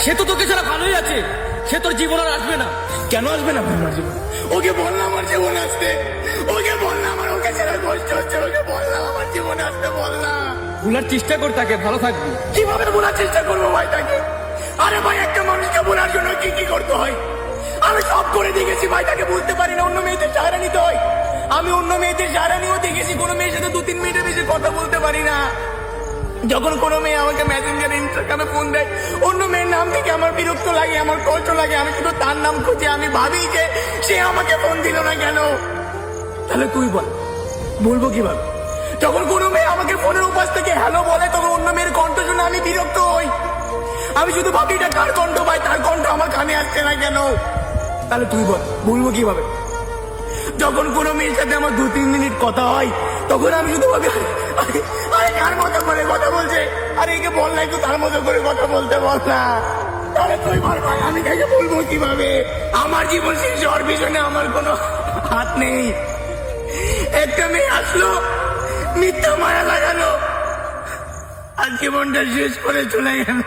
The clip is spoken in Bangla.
সে তো তোকে ছাড়া ভালোই আছে, সে তোর জীবন আর আসবে না। কেন আসবে না ভাই আমার জীবন? ওকে বললাম আমার জীবন আসতে, ওকে বললাম আমার ওকে ছাড়া কষ্ট হচ্ছে, ওকে বললাম আমার জীবন আসতে, বললাম। ভুলার চেষ্টা কর তাকে, ভালো থাকবি। কিভাবে বলার চেষ্টা করবো ভাই তাকে? আরে ভাই একটা মানুষকে বলার জন্য কি কি করতে হয় আমি সব করে দেখেছি ভাই, তাকে বলতে পারি না। অন্য মেয়েদের সাহারা নিতে হয়, আমি অন্য মেয়েদের সাহারা নিয়েও দেখেছি। কোনো মেয়ের সাথে 2-3 মিনিটের বেশি কথা বলতে পারি না। যখন কোনো মেয়ে আমাকে মেসেঞ্জারে ইনস্টাগ্রামে ফোন দেয়, অন্য মেয়ের নাম থেকে আমার বিরক্ত লাগে, আমার কষ্ট লাগে। আমি শুধু তার নাম খুঁজি, আমি ভাবি যে সে আমাকে ফোন দিল না কেন। তাহলে তুই বল, বলবো কিভাবে? যখন কোনো মেয়ে আমাকে ফোনের উপাস থেকে হ্যালো বলে, তখন অন্য মেয়ের কণ্ঠ শুনে আমি বিরক্ত হই। আমি শুধু ভাবি এটা কার কণ্ঠ ভাই, তার কণ্ঠ আমার কানে আসছে না কেন। তাহলে তুই বল, বলবো কিভাবে? যখন কোনো মেয়ের সাথে আমার 2-3 মিনিট কথা হয়, তখন আমি শুধু ভাবি আরে কার মতো করে কথা বলছে, আরে একে বল না একটু তার মতো করে কথা বলতে, বল না। তাহলে তুই বল ভাই, আমি কাকে বলবো কিভাবে? আমার জীবন শেষ হওয়ার পিছনে আমার কোনো হাত নেই। একটা মেয়ে আসলো, মিথ্যা মায়া লাগালো, আর জীবনটা শেষ করে চলে গেল।